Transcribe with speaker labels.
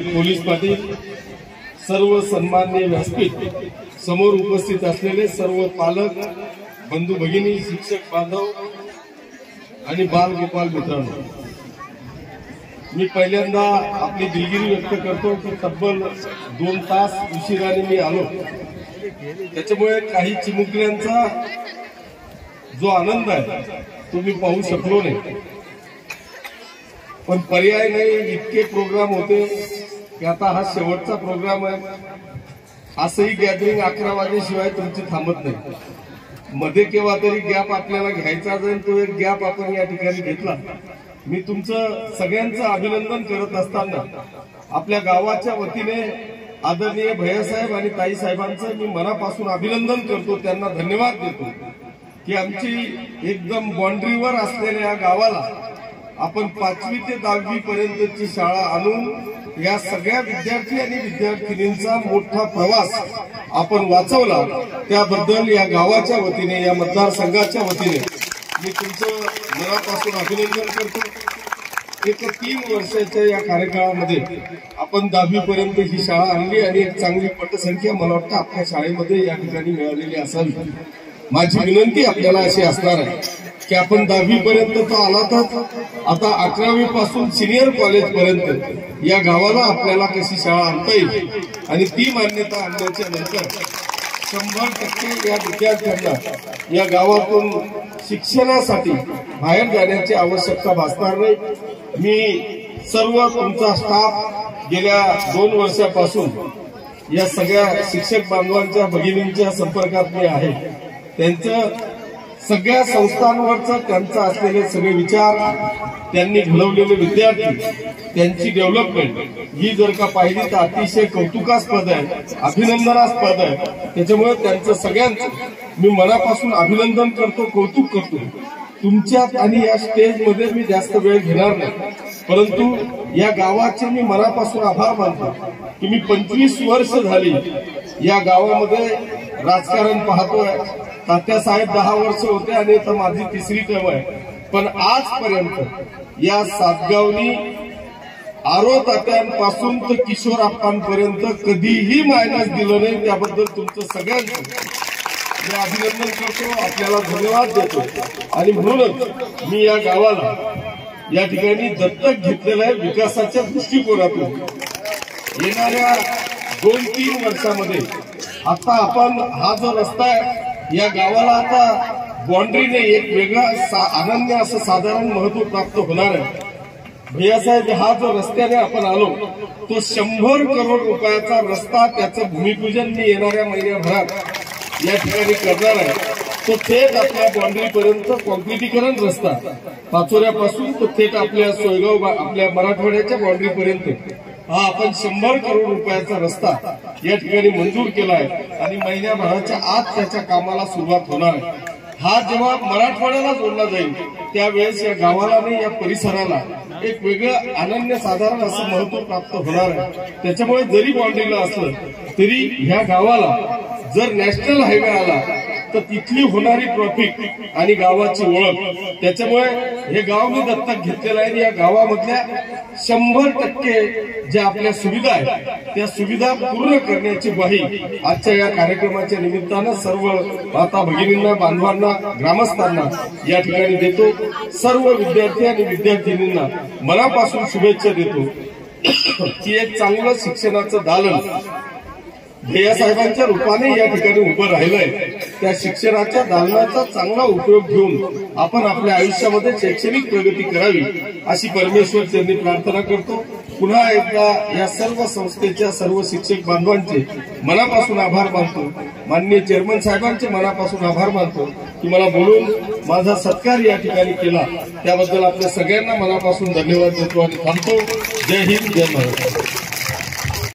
Speaker 1: Police Patil, सर्व सन्माननीय व्यासपीठ, समोर उपस्थित असलेले सर्व पालक, बंधू भगिनी, शिक्षक बांधव आणि बाल गोपाल मित्रांनो, मी पहिल्यांदा आपली दिलगिरी व्यक्त करतो की तब्बल 2 तास उशिराने मी आलो। त्याच्यामुळे काही चिमुकल्यांचा जो आनंद आहे तो मी पाहू शकलो नाही, पण पर्याय नाही। इतके प्रोग्राम होते की आता हा शेवटचा प्रोग्राम आहे। असंही गॅदरिंग 11 वाजेशिवाय तुमची थांबत नाही। मध्ये केव्हा तरी गॅप आपल्याला घ्यायचा जाईल, तो एक गॅप आपण या ठिकाणी घेतला। मी तुमचं सगळ्यांचं अभिनंदन करत असताना आपल्या गावाच्या वतीने आदरणीय भैयासाहेब आणि ताईसाहेबांचं मी मनापासून अभिनंदन करतो, त्यांना धन्यवाद देतो की आमची एकदम बाउंड्रीवर असलेल्या या गावाला आपण 5वी ते 10वी पर्यंतची शाळा आणून या सगळ्या विद्यार्थी आणि विद्यार्थिनींचा मोठा प्रवास आपण वाचवला। त्याबद्दल या गावाच्या वतीने, या मतदारसंघाच्या वतीने मी तुमचं मनापासून अभिनंदन करतो। एक 3 वर्षाच्या या कार्यकाळामध्ये आपण 10वी पर्यंत ही शाळा आणली आणि एक चांगली पटसंख्या मला वाटतं आपल्या शाळेमध्ये या ठिकाणी मिळालेली असावी। माझी विनंती आपल्याला अशी असणार आहे की आपण 10वी पर्यंत तो आला, तर आता 11वी पासून सिनियर कॉलेज पर्यंत या गावाला आपल्याला कशी शाळा आणता येईल आणि ती मान्यता आणल्याच्या नंतर 100% या विद्यार्थ्यांना या गावातून शिक्षणासाठी बाहेर जाण्याची आवश्यकता भासणार नाही। मी सर्व तुमचा स्टाफ गेल्या 2 वर्षापासून या सगळ्या शिक्षक बांधवांच्या, भगिनींच्या संपर्कात मी आहे। त्यांचं सगळ्या संस्थांवरचं त्यांचं असलेले सगळे विचार, त्यांनी घडवलेले विद्यार्थी, त्यांची डेव्हलपमेंट ही जर का पाहिली तर अतिशय कौतुकास्पद आहे, अभिनंदनास्पद आहे। त्याच्यामुळे त्यांचं सगळ्यांचं मी मनापासून अभिनंदन करतो, कौतुक करतो। तुमच्यात आणि या स्टेजमध्ये मी जास्त वेळ घेणार नाही, परंतु या गावाचे मी मनापासून आभार मानतो की मी 25 वर्ष झाली या गावामध्ये राजकारण पाहतोय। तात्यासाहेब 10 वर्ष होते आणि आता माझी 3री टर्म आहे, पण आजपर्यंत या सातगावनी आरो तात्यांपासून तर किशोरप्पांपर्यंत कधीही मायनस दिलं नाही। त्याबद्दल तुमचं सगळ्यांचं मी अभिनंदन करतो, आपल्याला धन्यवाद देतो। आणि म्हणूनच मी या गावाला या ठिकाणी दत्तक घेतलेलं आहे विकासाच्या दृष्टिकोनातून। येणाऱ्या 2-3 वर्षामध्ये आता आपण हा जो रस्ता आहे या गावाला आता बाउंड्रीने एक वेगळा अनन्य असं साधारण महत्व प्राप्त होणार आहे। भैयासाहेब, हा जो रस्त्याने आपण आलो तो 100 करोड रुपयाचा रस्ता, त्याचं भूमिपूजन मी येणाऱ्या महिन्याभरात या ठिकाणी करणार आहे। तो थेट आपल्या बाउंड्रीपर्यंत कॉन्क्रिटीकरण रस्ता, पाचोऱ्यापासून तो थेट आपल्या सोयगाव, आपल्या मराठवाड्याच्या बाउंड्रीपर्यंत हा आपण 100 करोड रुपयाचा रस्ता या ठिकाणी मंजूर केला आहे आणि महिन्याभराच्या आत त्याच्या कामाला सुरुवात होणार आहे। हा जेव्हा मराठवाड्याला जोडला जाईल त्यावेळेस या गावाला आणि या परिसराला एक वेगळं अनन्यसाधारण असं महत्व प्राप्त होणार आहे। त्याच्यामुळे जरी बाउंड्रीला असलं तरी ह्या गावाला जर नॅशनल हायवे आला तर तिथली होणारी ट्रॅफिक आणि गावाची ओळख, त्याच्यामुळे हे गाव मी दत्तक घेतलेलं आहे। या गावामधल्या 100% ज्या आपल्या सुविधा आहेत त्या सुविधा पूर्ण करण्याची ग्वाही आजच्या या कार्यक्रमाच्या निमित्तानं सर्व माता भगिनींना, बांधवांना, ग्रामस्थांना या ठिकाणी देतो। सर्व विद्यार्थी आणि विद्यार्थिनींना मनापासून शुभेच्छा देतो की एक चांगलं शिक्षणाचं दालन भैयासाहेबांच्या रूपाने या ठिकाणी उभं राहिलंय। त्या शिक्षणाच्या दालनाचा चांगला उपयोग घेऊन आपण आपल्या आयुष्यामध्ये शैक्षणिक प्रगती करावी अशी परमेश्वर चरणी प्रार्थना करतो। पुन्हा एकदा या सर्व संस्थेच्या सर्व शिक्षक बांधवांचे मनापासून आभार मानतो। माननीय चेअरमन साहेबांचे मनापासून आभार मानतो की मला बोलून माझा सत्कार या ठिकाणी केला, त्याबद्दल आपल्या सगळ्यांना मनापासून धन्यवाद देतो आणि थांबतो। जय हिंद, जय महाराष्ट्र।